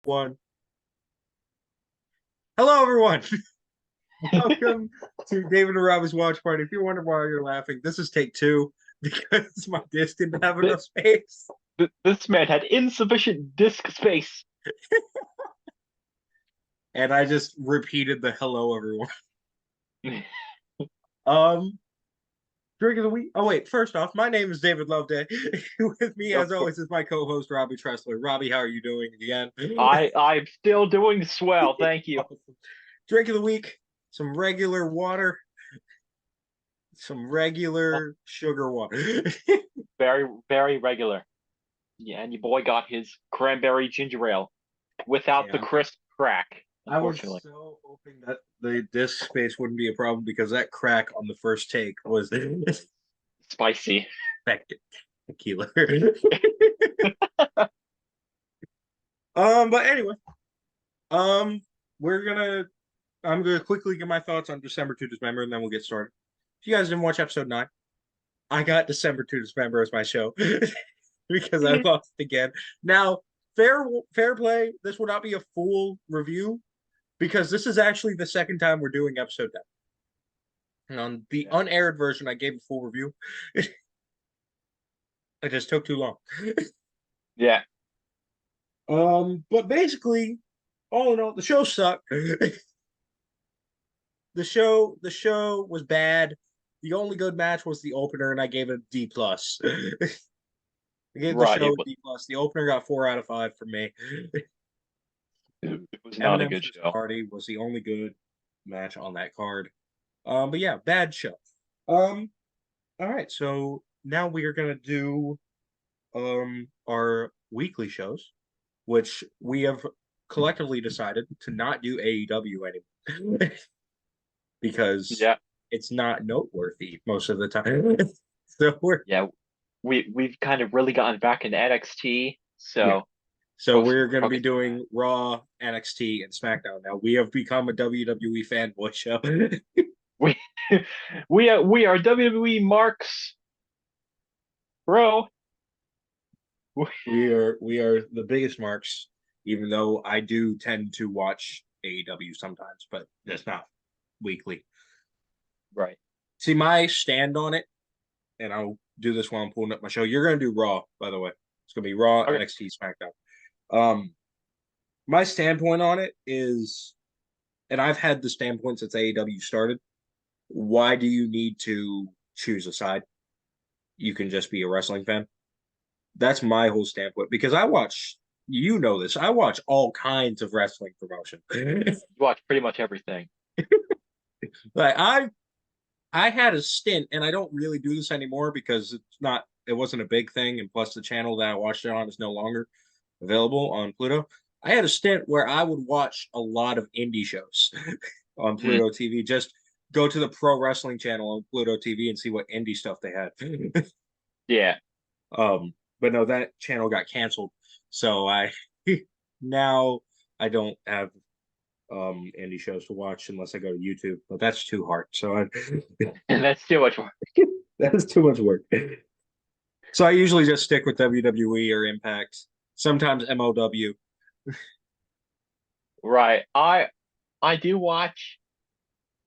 One. Hello, everyone. Welcome to David and Robby's Watch Party. If you're wondering why you're laughing, this is take two because my disc didn't have enough This, space. this man had insufficient disk space. And I just repeated the hello, everyone. Um, Drink of the week. Oh, wait. First off, my name is David Loveday. With me, as Of course, always, is my co-host, Robby Tressler. Robby, how are you doing again? I'm still doing swell. Thank you. Awesome. Drink of the week. Some regular water. Some regular sugar water. Very, very regular. Yeah, and your boy got his cranberry ginger ale without the Yeah. crisp crack, I was unfortunately. so hoping that the disk space wouldn't be a problem because that crack on the first take was Spicy. spectacular. But anyway, um, we're gonna. I'm gonna quickly give my thoughts on December to Dismember, and then we'll get started. If you guys didn't watch episode 9, I got December to Dismember as my show because I lost again. Now, fair play. This will not be a full review because this is actually the second time we're doing episode 10. And on the unaired version, I gave a full review. It just took too long. Yeah, But basically, all in all, the show sucked. The show was bad. The only good match was the opener, and I gave it a D plus. I gave the right. show a D plus. The opener got 4 out of 5 for me. It was not a Eminem good vs. show. Party was the only good match on that card. But yeah, bad show. All right, so now we are gonna do our weekly shows, which we have collectively decided to not do AEW anymore because Yeah, it's not noteworthy most of the time. So yeah. We've kind of really gotten back into NXT, yeah. so So we're going to be focusing on doing Raw, NXT, and SmackDown now. We have become a WWE fanboy show. that. We are WWE marks, bro. we are the biggest marks, even though I do tend to watch AEW sometimes, but that's not weekly. Right. See, my stand on it, and I'll do this while I'm pulling up my show. You're going to do Raw, by the way. It's going to be Raw, Okay. NXT, SmackDown. Um, my standpoint on it is, and I've had the standpoint since AEW started. Why do you need to choose a side? You can just be a wrestling fan. That's my whole standpoint because I watch. You know this. I watch all kinds of wrestling promotion. You watch pretty much everything. Like I had a stint, and I don't really do this anymore because it wasn't a big thing, and plus the channel that I watched it on is no longer available on Pluto. I had a stint where I would watch a lot of indie shows on Mm, Pluto TV. Just go to the pro wrestling channel on Pluto TV and see what indie stuff they had. yeah. But no, that channel got canceled, so I now I don't have indie shows to watch unless I go to YouTube. But that's too hard. So And that's too much work. that is too much work. So I usually just stick with WWE or Impact, sometimes MLW. Right. I do watch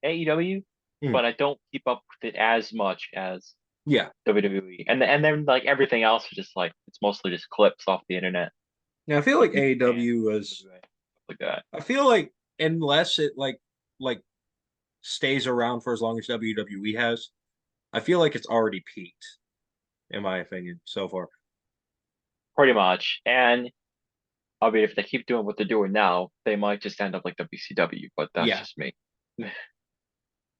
AEW, Mm. but I don't keep up with it as much as Yeah. WWE. And then like everything else is just like it's mostly just clips off the internet, Now I feel like like New Japan, AEW was. NWA, stuff like that. I feel like unless it like stays around for as long as WWE has, I feel like it's already peaked, in my opinion, so far. Pretty much. And I mean if they keep doing what they're doing now, they might just end up like WCW, but that's Yeah. just me.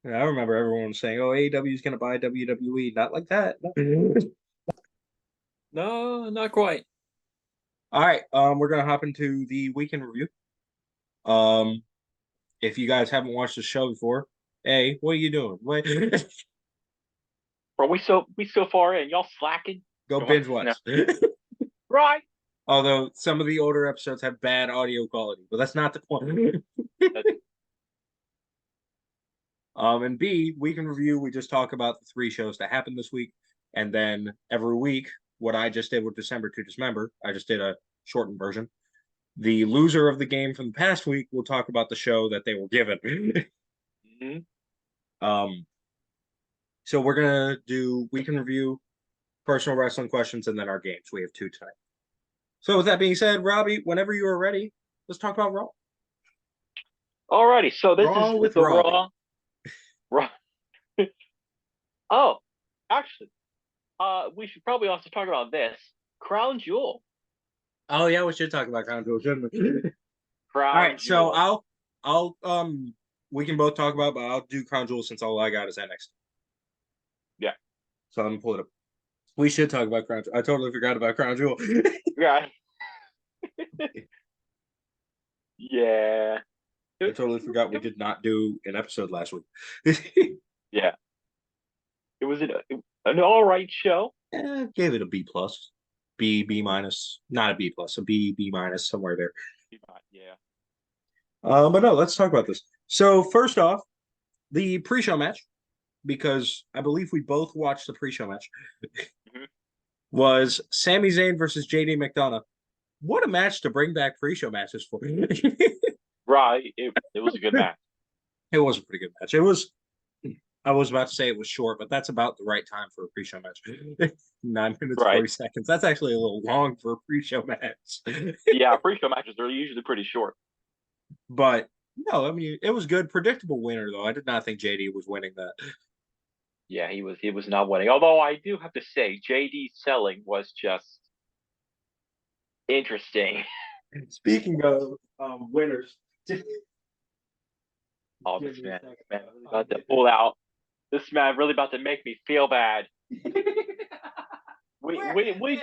And I remember everyone saying, "Oh, AEW is going to buy WWE." Not like that. No, not quite. All right, we're gonna hop into the weekend review. Um, if you guys haven't watched the show before, hey, what are you doing? What? Bro, we so far in, y'all slacking. Go Come on. binge No. watch. Right. Although some of the older episodes have bad audio quality, but that's not the point. That's And B, week in review, we just talk about the 3 shows that happened this week, and then every week, what I just did with December to Dismember, I just did a shortened version. The loser of the game from the past week will talk about the show that they were given. Mhm. um, so we're gonna do weekend review, personal wrestling questions, and then our games. We have two tonight. So with that being said, Robbie, whenever you are ready, let's talk about Raw. Alrighty, so this is Raw with the Robbie. Raw. Oh, actually, we should probably also talk about this Crown Jewel. Oh yeah, we should talk about Crown Jewel, shouldn't we? All Crown right, so Jewel. I'll we can both talk about, but I'll do Crown Jewel since all I got is NXT. Yeah, So I'm gonna pull it up. We should talk about Crown Jewel. I totally forgot about Crown Jewel. yeah, yeah. I totally forgot we did not do an episode last week. Yeah, it was an all right show. Gave it a B plus, B minus, not a B plus, a B minus somewhere there. Yeah. But no, let's talk about this. So first off, the pre-show match, because I believe we both watched the pre-show match, Mhm. was Sami Zayn versus JD McDonough. What a match to bring back pre-show matches for. Right. It was a good match. It was a pretty good match. It was. I was about to say it was short, but that's about the right time for a pre-show match. 9 minutes Right. 40 seconds. That's actually a little long for a pre-show match. Yeah, pre-show matches are usually pretty short. But no, I mean it was good. Predictable winner though. I did not think JD was winning that. Yeah, he was not winning. Although I do have to say, JD's selling was just interesting. Speaking of winners, Oh, give me a second. man really about to pull out. This man really about to make me feel bad. Where, We did we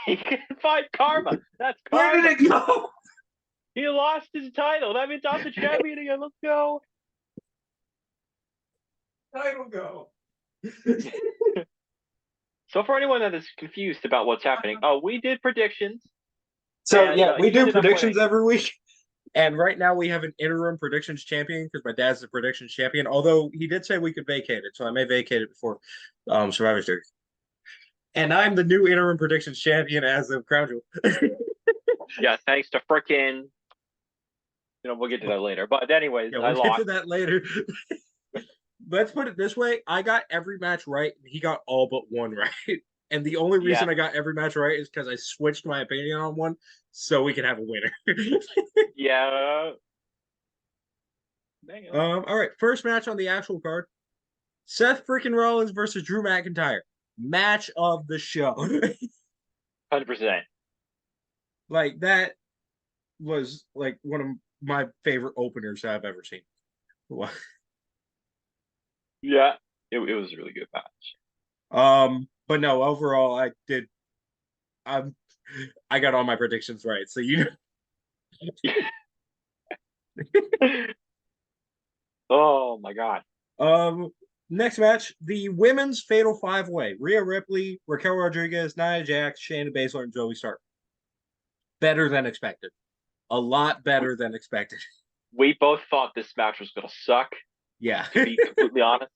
he couldn't find karma. That's where karma. did it go? He lost his title. That means I'm the champion again. Let's go. Title go. So for anyone that is confused about what's happening, we did predictions, So and yeah, we he do ended up predictions winning. every week. And right now we have an interim predictions champion because my dad's the predictions champion. Although he did say we could vacate it, so I may vacate it before Survivor Series. And I'm the new interim predictions champion as of Crown Jewel. Yeah, thanks to frickin' we'll get to that later. But anyways, Yeah, I we'll get to lost. that later. Let's put it this way: I got every match right, and he got all but one right. And the only Yeah, reason I got every match right is because I switched my opinion on one, so we can have a winner. yeah. Dang it. All right, first match on the actual card: Seth freaking Rollins versus Drew McIntyre. Match of the show. 100%. Like that was like one of my favorite openers I've ever seen. Yeah, it was a really good match. But no, overall, I'm, I got all my predictions right. So you Oh my god. next match, the women's fatal five way: Rhea Ripley, Raquel Rodriguez, Nia Jax, Shayna Baszler, and Joey Stark. Better than expected. A lot We, better than expected. we both thought this match was gonna suck, Yeah. to be completely honest.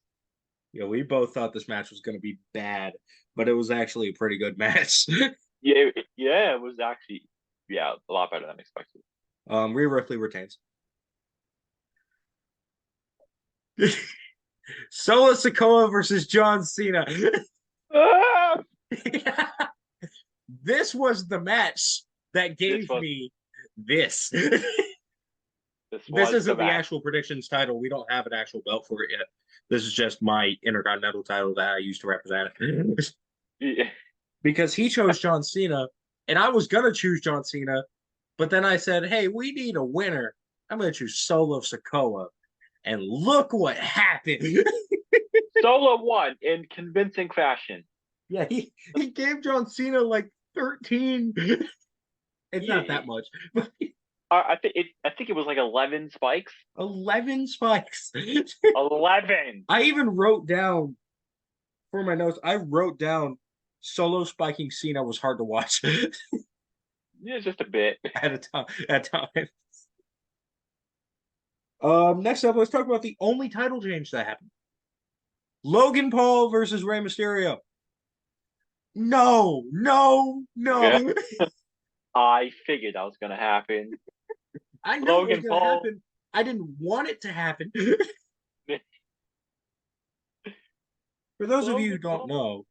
Yeah, we both thought this match was going to be bad, but it was actually a pretty good match. Yeah, it was actually a lot better than expected. Rhea Ripley retains. Solo Sikoa versus John Cena. Ah! This was the match that This gave was me this. this This was the isn't the match. actual predictions title. We don't have an actual belt for it yet. This is just my intercontinental title that I used to represent it. Yeah. Because he chose John Cena, and I was gonna choose John Cena, but then I said, "Hey, we need a winner. I'm gonna choose Solo Sikoa." And look what happened. Solo won in convincing fashion. Yeah, he gave John Cena like 13. It's not Yeah, that much, but I think it was like 11 spikes. 11 spikes. 11. I even wrote down for my notes. I wrote down Solo spiking Cena was hard to watch Yeah, just a bit. at a time. At times. Next up, let's talk about the only title change that happened: Logan Paul versus Rey Mysterio. No, no, Yeah. no. I figured that was gonna happen. I know it was Logan going to Paul. happen. I didn't want it to happen. For those of you who Logan don't Paul. know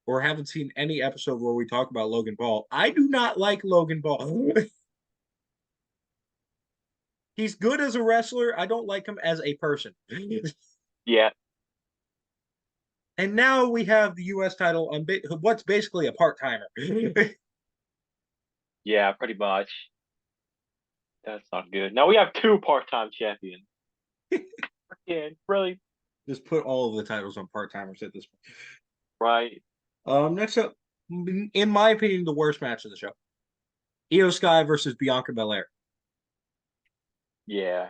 or haven't seen any episode where we talk about Logan Paul, I do not like Logan Paul. He's good as a wrestler. I don't like him as a person. Yeah, And now we have the U.S. title on what's basically a part timer. yeah, pretty much. That's not good. Now we have two part-time champions. Yeah, really, Just put all of the titles on part timers at this point. right? Next up, in my opinion, the worst match of the show: Io Sky versus Bianca Belair. Yeah.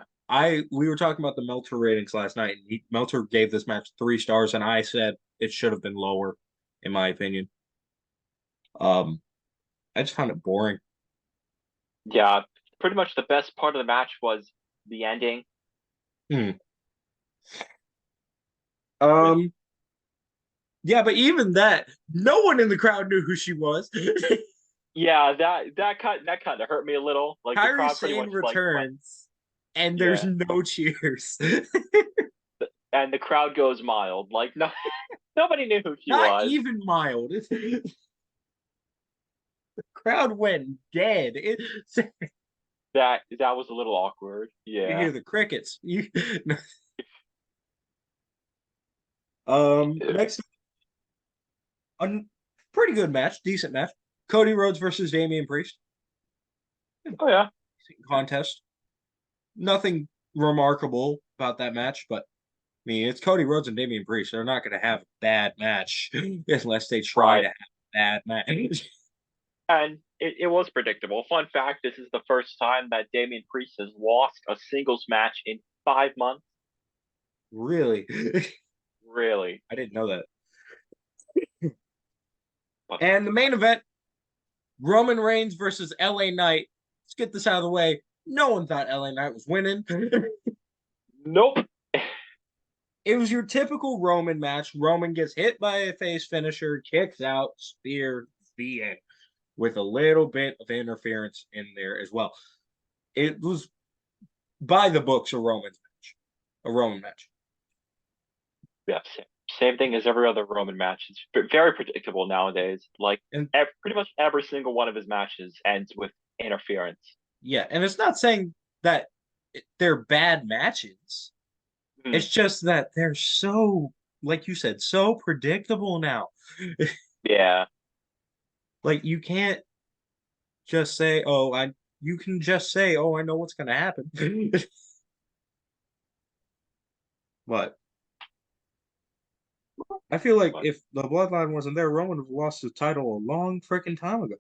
We were talking about the Meltzer ratings last night, and Meltzer gave this match 3 stars, and I said it should have been lower, in my opinion. Um, I just found it boring. Yeah, pretty much the best part of the match was the ending. Hmm. With Yeah, but even that, no one in the crowd knew who she was. yeah, that kind of hurt me a little. Like the Kairi crowd pretty Sane much like went, returns, and there's yeah, no cheers. and the crowd goes mild. Like no, nobody knew who she Not was. even mild. The crowd went dead. That was a little awkward. You Yeah. hear the crickets. Next, a pretty good match, decent match. Cody Rhodes versus Damian Priest. Oh yeah. Contest. Nothing remarkable about that match, but I mean, it's Cody Rhodes and Damian Priest. They're not going to have a bad match unless they try Right. to have a bad match. And it was predictable. Fun fact: this is the first time that Damian Priest has lost a singles match in 5 months. Really? Really. I didn't know that. But And the main event, Roman Reigns versus LA Knight. Let's get this out of the way. No one thought LA Knight was winning. nope. It was your typical Roman match. Roman gets hit by a face finisher, kicks out, spear, the end, with a little bit of interference in there as well. It was by the books a Roman match. Yeah, same thing as every other Roman match. It's very predictable nowadays. Like And pretty much every single one of his matches ends with interference. yeah, and it's not saying that they're bad matches. Hmm. It's just that they're so, like you said, so predictable now. Yeah, Like you can't just say, "Oh, I." You can just say, "Oh, I know what's going to happen." But I feel like but if the bloodline wasn't there, Roman would have lost his title a long freaking time ago.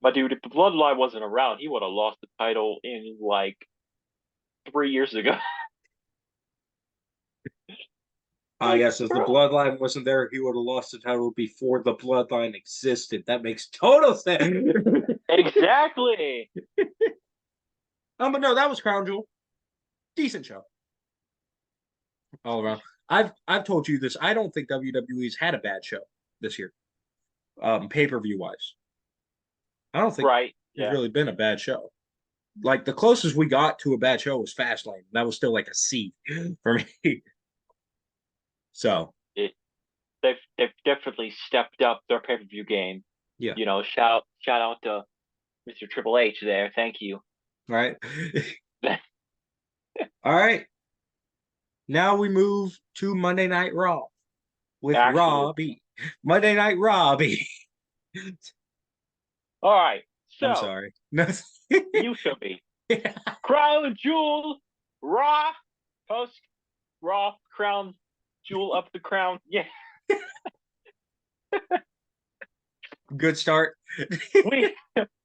but dude, if the Bloodline wasn't around, he would have lost the title in like 3 years ago. I guess if the bloodline wasn't there, he would have lost the title before the bloodline existed. That makes total sense. Exactly. But no, that was Crown Jewel. Decent show all around. I've told you this. I don't think WWE's had a bad show this year, pay-per-view wise. I don't think Right. there's Yeah. really been a bad show. Like the closest we got to a bad show was Fastlane. That was still like a C for me. So It they've definitely stepped up their pay-per-view game. yeah, Shout out to Mr. Triple H there. Thank you. all right, all right. Now we move to Monday Night Raw with Actually, Robby. Monday Night Robby. all right. I'm So sorry. No. you should be Crown Jewel Raw post Raw Crown Jewel up the crown. Yeah, Good start. we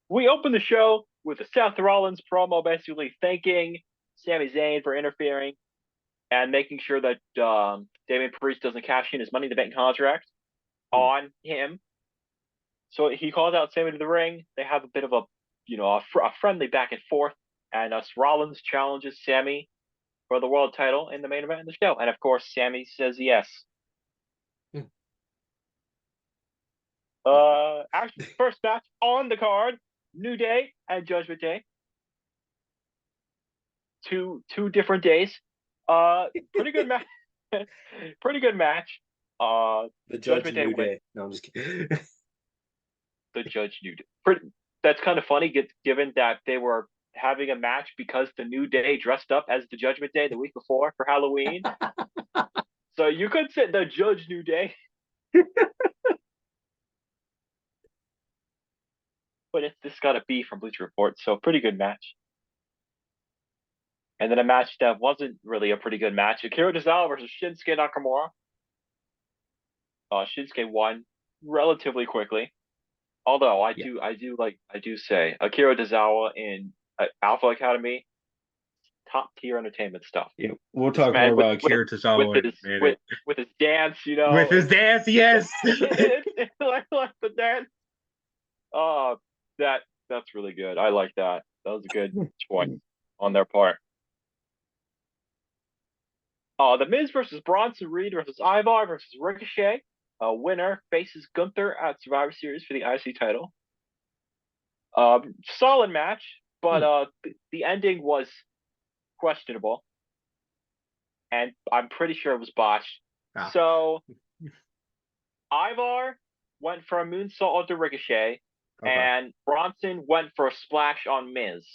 we open the show with a Seth Rollins promo, basically thanking Sami Zayn for interfering and making sure that Damian Priest doesn't cash in his Money in the Bank contract on him. So he calls out Sami to the ring. They have a bit of a friendly back and forth, and Rollins challenges Sami for the world title in the main event of the show. And of course, Sami says yes. Actually, first match on the card: New Day and Judgment Day. Two different days. Pretty good match. Pretty good match. The Judge Judgment Day New win. Day. No, I'm just kidding. The Judge New Day. That's kind of funny, given that they were having a match because the New Day dressed up as the Judgment Day the week before for Halloween. So you could say the Judge New Day. But this got a B from Bleacher Report, so pretty good match. And then a match that wasn't really a pretty good match: Akira Tozawa versus Shinsuke Nakamura. Shinsuke won relatively quickly. Although I do say Akira Tozawa in Alpha Academy, top tier entertainment stuff. Yeah, we'll This talk man more about Akira Tozawa in a minute. with his dance, With his dance, yes. like the dance. Oh, that's really good. I like that. That was a good choice on their part. The Miz versus Bronson Reed versus Ivar versus Ricochet. Winner faces Gunther at Survivor Series for the IC title. Solid match, but the ending was questionable, and I'm pretty sure it was botched. Ah. So Ivar went for a moonsault onto Ricochet, and Bronson went for a splash on Miz.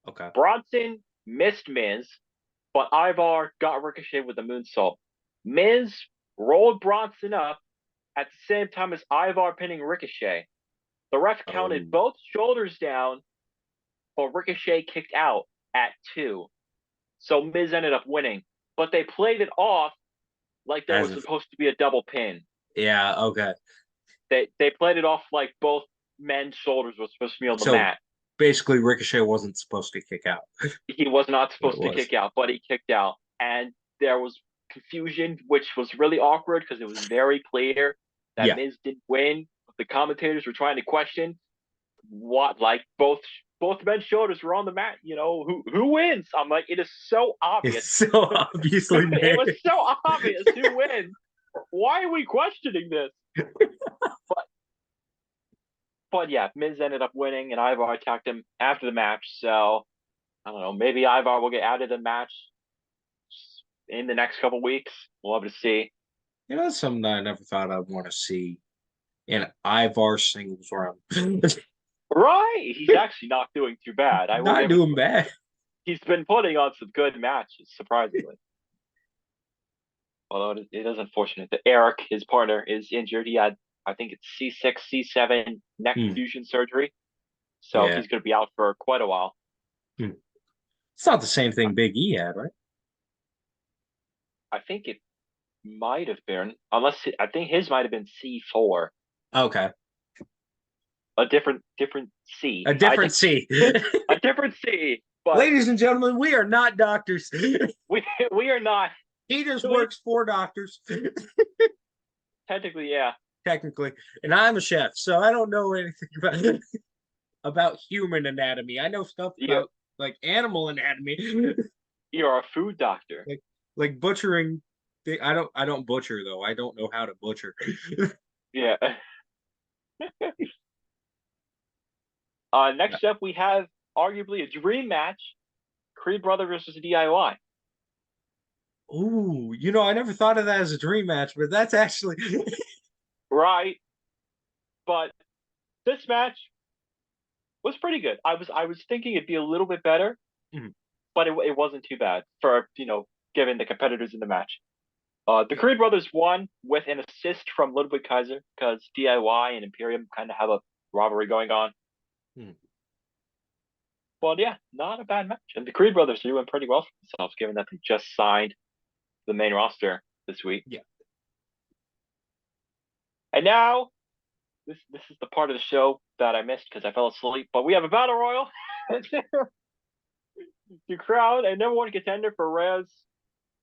Okay. Bronson missed Miz, but Ivar got Ricochet with a moonsault. Miz rolled Bronson up at the same time as Ivar pinning Ricochet. The ref counted both shoulders down, but Ricochet kicked out at 2. So Miz ended up winning. But they played it off like there was supposed to be a double pin. Yeah, okay. They played it off like both men's shoulders were supposed to be on the mat. Basically, Ricochet wasn't supposed to kick out. He was not supposed to kick out, but he kicked out. And there was confusion, which was really awkward because it was very clear that Miz didn't win. The commentators were trying to question what, like both men's shoulders were on the mat. Who wins? I'm like, it is so obvious. It's so obviously it was so obvious who wins. Why are we questioning this? But yeah, Miz ended up winning, and Ivar attacked him after the match. So I don't know. Maybe Ivar will get added to the match in the next couple weeks. We'll have to see. That's something I never thought I'd want to see in Ivar singles run. Right, he's actually not doing too bad. Not doing bad. He's been putting on some good matches, surprisingly. Although it is unfortunate that Eric, his partner, is injured. He had, I think it's C6, C7 neck fusion surgery. So he's going to be out for quite a while. It's not the same thing Big E had, right? I think it might have been, I think his might have been C4. Okay. A different C. A different C. A different C. But ladies and gentlemen, we are not doctors. we are not. He just works for doctors. Technically, yeah. Technically. And I'm a chef, so I don't know anything about human anatomy. I know stuff about like animal anatomy. You're a food doctor. Like butchering. I don't butcher though. I don't know how to butcher. Yeah. Next up, we have arguably a dream match: Creed Brother versus DIY. Ooh, I never thought of that as a dream match, but that's actually right. But this match was pretty good. I was thinking it'd be a little bit better, but it wasn't too bad for given the competitors in the match. The Creed Brothers won with an assist from Ludwig Kaiser because DIY and Imperium kind of have a rivalry going on. But yeah, not a bad match. And the Creed Brothers are doing pretty well for themselves, given that they just signed the main roster this week. Yeah. And now, this is the part of the show that I missed because I fell asleep. But we have a battle royal to crown a number 1 contender for Rhea's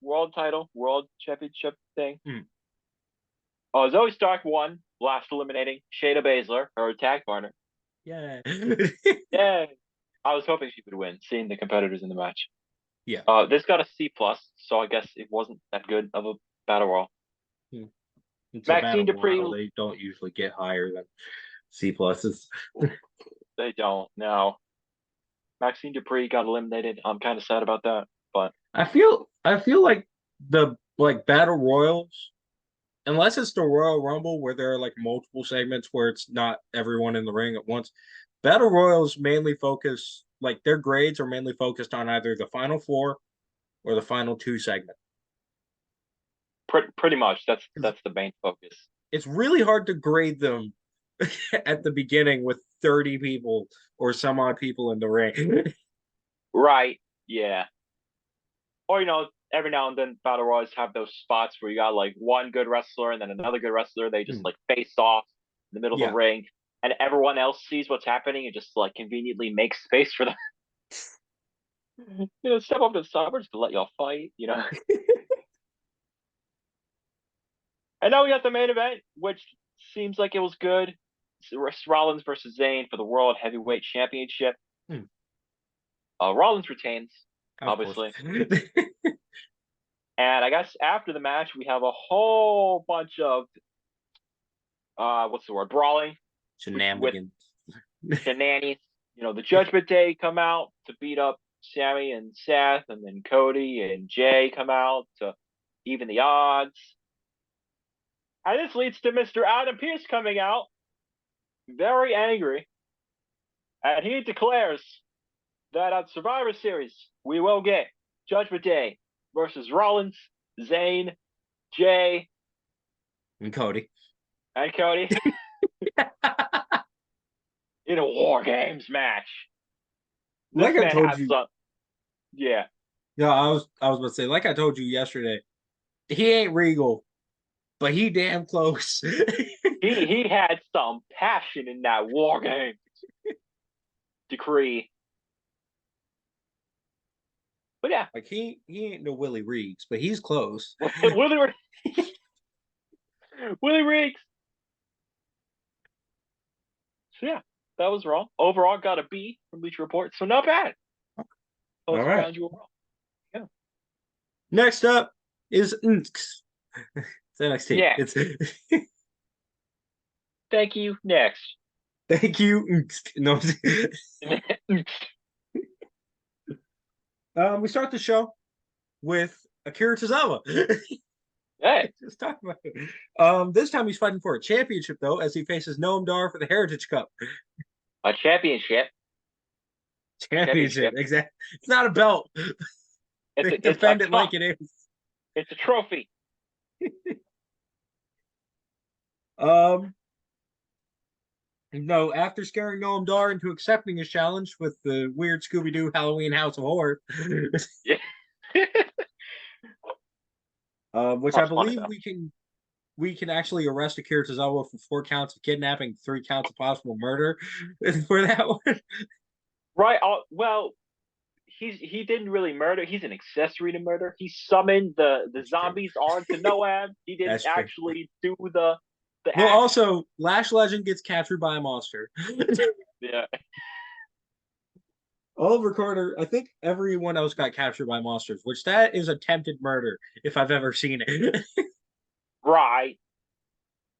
world championship thing. Zoe Stark won, last eliminating Shayna Baszler, her tag partner. Yeah. Yeah. I was hoping she would win, seeing the competitors in the match. Yeah. This got a C+, so I guess it wasn't that good of a battle royal. It's a Maxine battle royal. Dupree, They don't usually get higher than C pluses. they don't. No. Maxine Dupree got eliminated. I'm kind of sad about that. But I feel like the battle royals, unless it's the Royal Rumble where there are like multiple segments where it's not everyone in the ring at once, battle royals mainly focus like their grades are mainly focused on either the final four or the final two segment. pretty much that's the main focus. It's really hard to grade them at the beginning with 30 people or some odd people in the ring. Right. Yeah. Or every now and then battle royals have those spots where you got like one good wrestler and then another good wrestler. They just like face off in the middle of Yeah. the ring, and everyone else sees what's happening and just like conveniently makes space for them. Step up to the side just to let y'all fight. And now we got the main event, which seems like it was good. It's Rollins versus Zayn for the World Heavyweight Championship. Hmm. Rollins retains, Of course. obviously. And I guess after the match, we have a whole bunch of what's the word? Brawling with Shenanigans. shenanigans. The Judgment Day come out to beat up Sammy and Seth, and then Cody and Jay come out to even the odds. And this leads to Mr. Adam Pearce coming out, very angry, and he declares that at Survivor Series, we will get Judgment Day versus Rollins, Zayn, Jay, And Cody. and Cody in a War Games match. This Like I man told has you, some. Yeah. no, I was about to say, like I told you yesterday, he ain't Regal, but he damn close. He had some passion in that War Games decree. But yeah, Like he ain't no Willie Reeves, but he's close. Willie Willie Riggs. So yeah, that was wrong. Overall, got a B from Bleacher Report, so not bad. All Post right. round you overall. Yeah. Next up is it's NXT. Yeah. It's Thank you. Next. thank you. No, we start the show with Akira Tozawa. Hey, Just talk about it. This time he's fighting for a championship though, as he faces Noam Dar for the Heritage Cup. a championship. Championship, exactly. It's not a belt. It's They a, it's a defend it cup. like it is. It's a trophy. No, after scaring Noam Dar into accepting his challenge with the weird Scooby Doo Halloween House of Horror, Yeah. which I That's funny believe though. we can actually arrest Akira Tozawa for 4 counts of kidnapping, 3 counts of possible murder for that one. Right. Well, he didn't really murder. He's an accessory to murder. He summoned the That's true. zombies onto Noab. He didn't That's true. actually do the Well, act. also, Lash Legend gets captured by a monster. Yeah. Oliver Carter, I think everyone else got captured by monsters, which that is attempted murder if I've ever seen it. Right.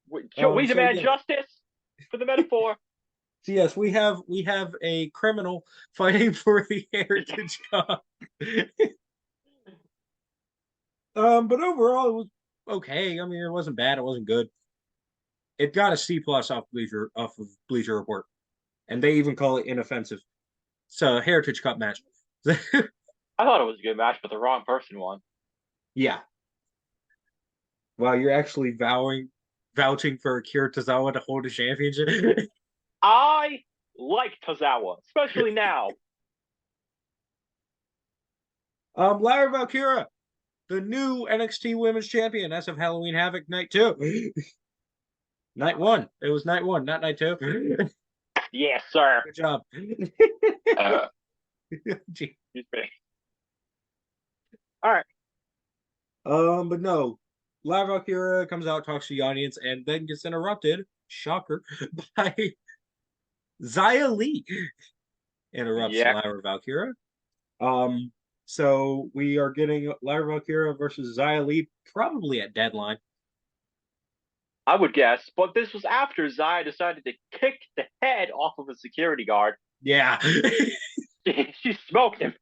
We So demand yes, justice for the metaphor. so yes, we have a criminal fighting for the Heritage Cup. But overall, it was okay. I mean, it wasn't bad. It wasn't good. It got a C plus off of Bleacher Report, and they even call it inoffensive. It's a Heritage Cup match. I thought it was a good match, but the wrong person won. Yeah. Wow, you're actually vouching for Akira Tozawa to hold a championship. I like Tozawa, especially now. Lyra Valkyra, the new NXT Women's Champion as of Halloween Havoc Night 2. Night 1. It was Night 1, not Night 2. Yes, sir. Good job. Excuse me. All right. But no. Lyra Valkyra comes out, talks to the audience, and then gets interrupted, shocker, by Xia Li. Interrupts Yeah. Lyra Valkyra. So we are getting Lyra Valkyra versus Xia Li probably at Deadline. I would guess. But this was after Zaya decided to kick the head off of a security guard. Yeah. She smoked him.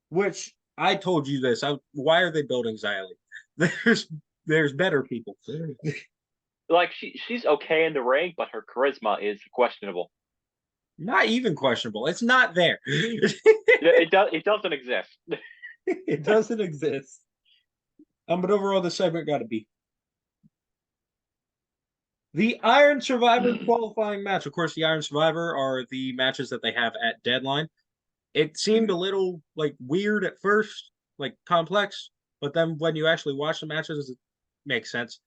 Which I told you this. Why are they building Xylee? There's better people. Like she's okay in the ring, but her charisma is questionable. Not even questionable. It's not there. It doesn't exist. It doesn't exist. But overall, the segment got to be the Iron Survivor qualifying match. Of course, the Iron Survivor are the matches that they have at Deadline. It seemed a little like weird at first, like complex, but then when you actually watch the matches, it makes sense.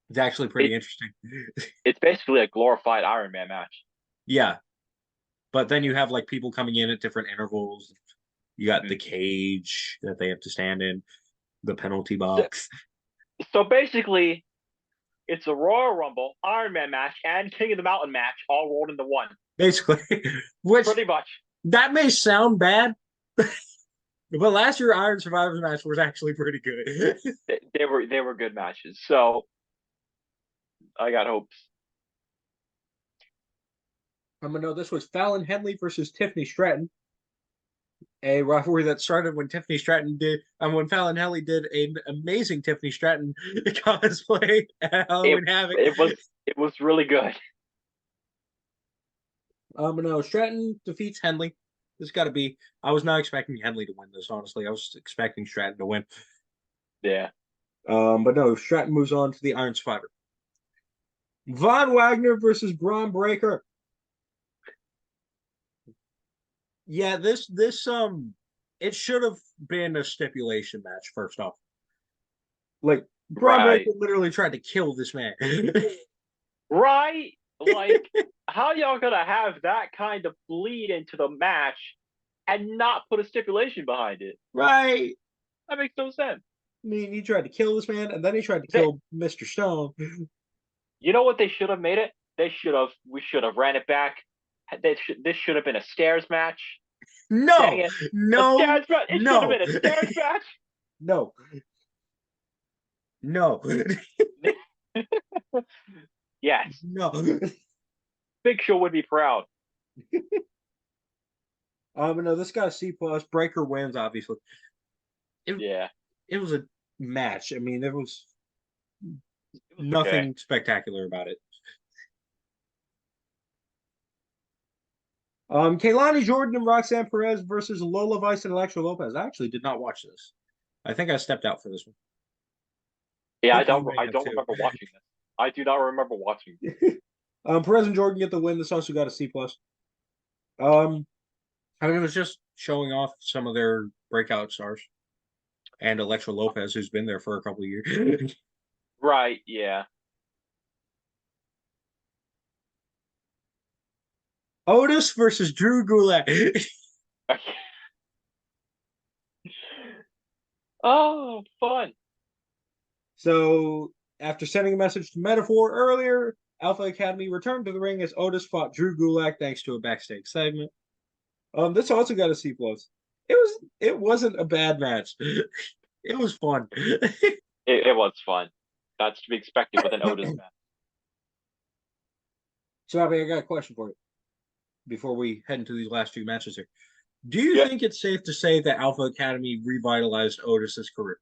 It's actually pretty interesting. It's basically a glorified Iron Man match. Yeah, but then you have like people coming in at different intervals. You got the cage that they have to stand in, the penalty box. So basically, it's a Royal Rumble, Iron Man match, and King of the Mountain match all rolled into one. Basically, which pretty much that may sound bad, but last year Iron Survivor match was actually pretty good. they were good matches. So I got hopes. I'm gonna know this was Fallon Henley versus Tiffany Stratton, a rivalry that started when Tiffany Stratton did, and when Fallon Henley did an amazing Tiffany Stratton cosplay at Halloween Havoc. It was really good. No, Stratton defeats Henley. This got to be. I was not expecting Henley to win this. Honestly, I was expecting Stratton to win. Yeah. But no, Stratton moves on to the Iron Survivor. Von Wagner versus Braun Breaker. Yeah, this it should have been a stipulation match. First off, like Braun Breaker literally tried to kill this man. Right? Like, how y'all gonna have that kind of bleed into the match and not put a stipulation behind it? Right. That makes no sense. I mean, he tried to kill this man, and then he tried to kill Mr. Stone. You know what they should have made it? We should have ran it back. This should have been a stairs match. No, no, it should have been a stairs match. No. No. Yes. No. Big Show would be proud. No, this got a C plus. Breaker wins, obviously. Yeah. It was a match. I mean, there was nothing spectacular about it. Kaylani Jordan and Roxanne Perez versus Lola Vice and Elektra Lopez. I actually did not watch this. I think I stepped out for this one. Yeah, I don't remember watching this. I do not remember watching. Perez and Jordan get the win. This also got a C plus. I mean, it was just showing off some of their breakout stars, and Elektra Lopez, who's been there for a couple of years. Right. Yeah. Otis versus Drew Gulak. Oh, fun. So, after sending a message to Metaphor earlier, Alpha Academy returned to the ring as Otis fought Drew Gulak thanks to a backstage segment. This also got a C plus. It wasn't a bad match. It was fun. It was fun. That's to be expected with an Otis match. So, Abby, I got a question for you before we head into these last few matches here. Do you think it's safe to say that Alpha Academy revitalized Otis's career?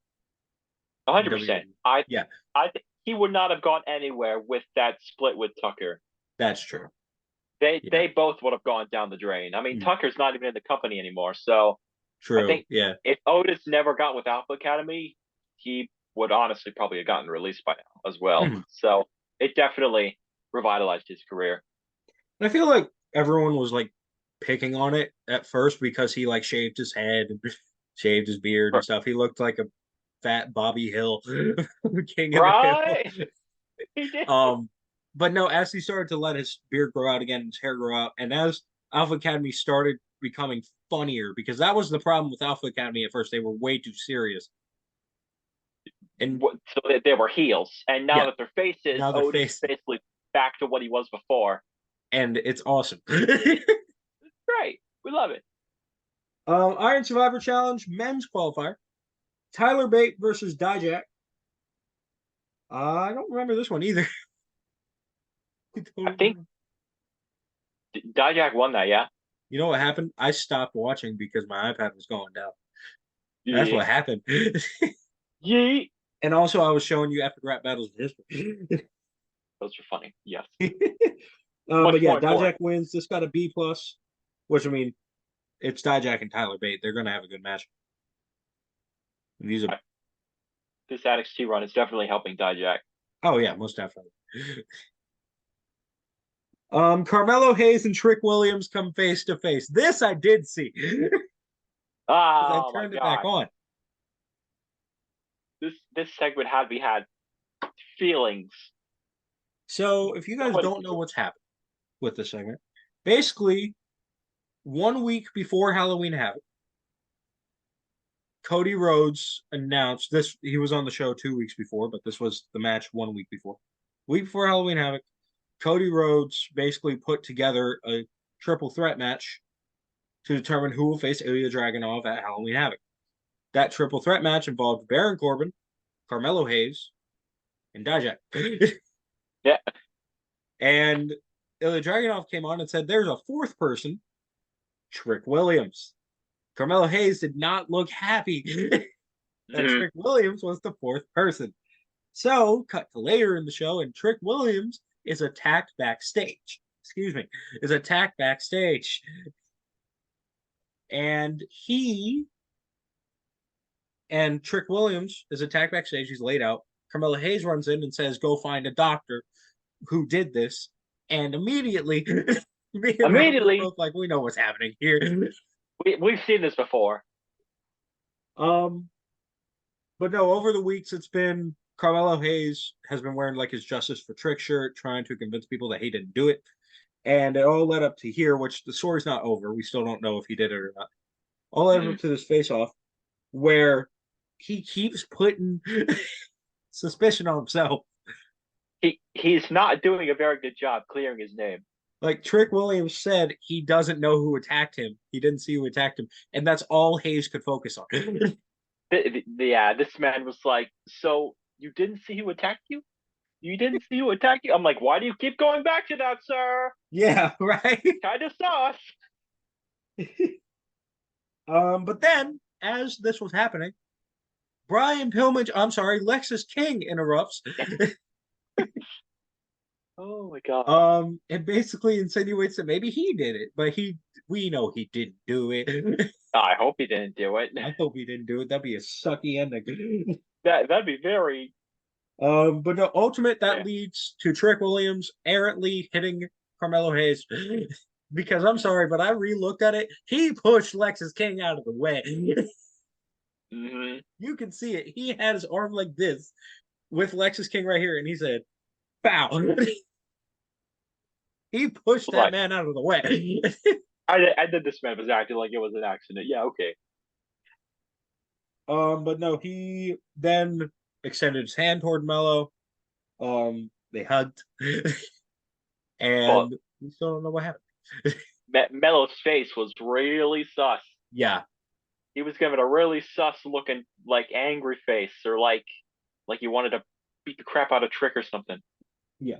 100%. I think he would not have gone anywhere with that split with Tucker. That's true. They both would have gone down the drain. I mean, Tucker's not even in the company anymore, so true. I think if Otis never got with Alpha Academy, he would honestly probably have gotten released by now as well. So it definitely revitalized his career. I feel like everyone was like picking on it at first because he like shaved his head and shaved his beard and stuff. He looked like a fat Bobby Hill, king of the hill. He did. But no, as he started to let his beard grow out again, his hair grow out, and as Alpha Academy started becoming funnier, because that was the problem with Alpha Academy at first. They were way too serious. And so they were heels, and now that they're faces, Otis is basically back to what he was before. And it's awesome. It's great. We love it. Iron Survivor Challenge men's qualifier. Tyler Bate versus Dijak. I don't remember this one either. I think Dijak won that. Yeah. You know what happened? I stopped watching because my iPad was going down. That's Yeah. what happened. Yeet. And also, I was showing you epic rap battles of history. Those are funny. Yes. But Much yeah, more important. Dijak wins. This got a B plus, which I mean, it's Dijak and Tyler Bate. They're gonna have a good match. And these are, This NXT run is definitely helping Dijak. oh yeah, most definitely. Carmelo Hayes and Trick Williams come face to face. This I did see because I Oh my turned it back god. on. This segment had feelings. So if you guys But don't know what's happened with this segment, basically 1 week before Halloween Havoc, Cody Rhodes announced this. He was on the show 2 weeks before, but this was the match 1 week before. Week before Halloween Havoc, Cody Rhodes basically put together a triple threat match to determine who will face Ilya Dragunov at Halloween Havoc. That triple threat match involved Baron Corbin, Carmelo Hayes, and Dijak. yeah. And Ilya Dragunov came on and said, "There's a fourth person, Trick Williams." Carmelo Hayes did not look happy that Mhm. Trick Williams was the fourth person. So, cut to later in the show, and Trick Williams is attacked backstage. Excuse me, is attacked backstage. And Trick Williams is attacked backstage. He's laid out. Carmelo Hayes runs in and says, "Go find a doctor who did this." And immediately, me and Robby were Immediately, both like, "We know what's happening here." we've seen this before. Um, but no, over the weeks, it's been Carmelo Hayes has been wearing like his Justice for Trick shirt, trying to convince people that he didn't do it. And it all led up to here, which the story's not over. We still don't know if he did it or not. All led Mhm. up to this face off where he keeps putting suspicion on himself. He's not doing a very good job clearing his name. Like Trick Williams said, he doesn't know who attacked him. He didn't see who attacked him, and that's all Hayes could focus on. Yeah, this man was like, "So you didn't see who attacked you? You didn't see who attacked you?" I'm like, "Why do you keep going back to that, sir? Yeah, right. Kind of sus." But then, as this was happening, Brian Pillman, I'm sorry, Lexus King interrupts. Oh my god. And basically insinuates that maybe he did it, but we know he didn't do it. I hope he didn't do it. I hope he didn't do it. That'd be a sucky ending. That'd be very. But no, ultimate that Yeah. leads to Trick Williams errantly hitting Carmelo Hayes. Because I'm sorry, but I re-looked at it. He pushed Lexus King out of the way. Mm-hmm. You can see it. He had his arm like this with Lexus King right here, and he said, "Foul." He pushed that Like man out of the way. I did. This man was acting like it was an accident. Yeah. Okay. But no, he then extended his hand toward Mello. They hugged, But and we still don't know what happened. Melo's face was really sus. Yeah, He was giving a really sus looking, like angry face, or like he wanted to beat the crap out of Trick or something. yeah.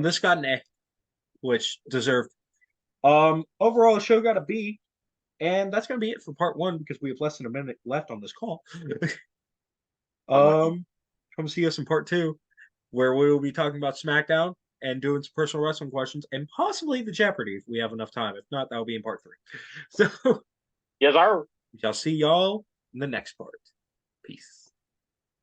This got an A, which deserved. Overall, the show got a B, and that's gonna be it for part one because we have less than a minute left on this call. Unlucky. Come see us in part two, where we will be talking about SmackDown and doing some personal wrestling questions and possibly the Jeopardy if we have enough time. If not, that'll be in part three. So Yes, our we shall see y'all in the next part. Peace.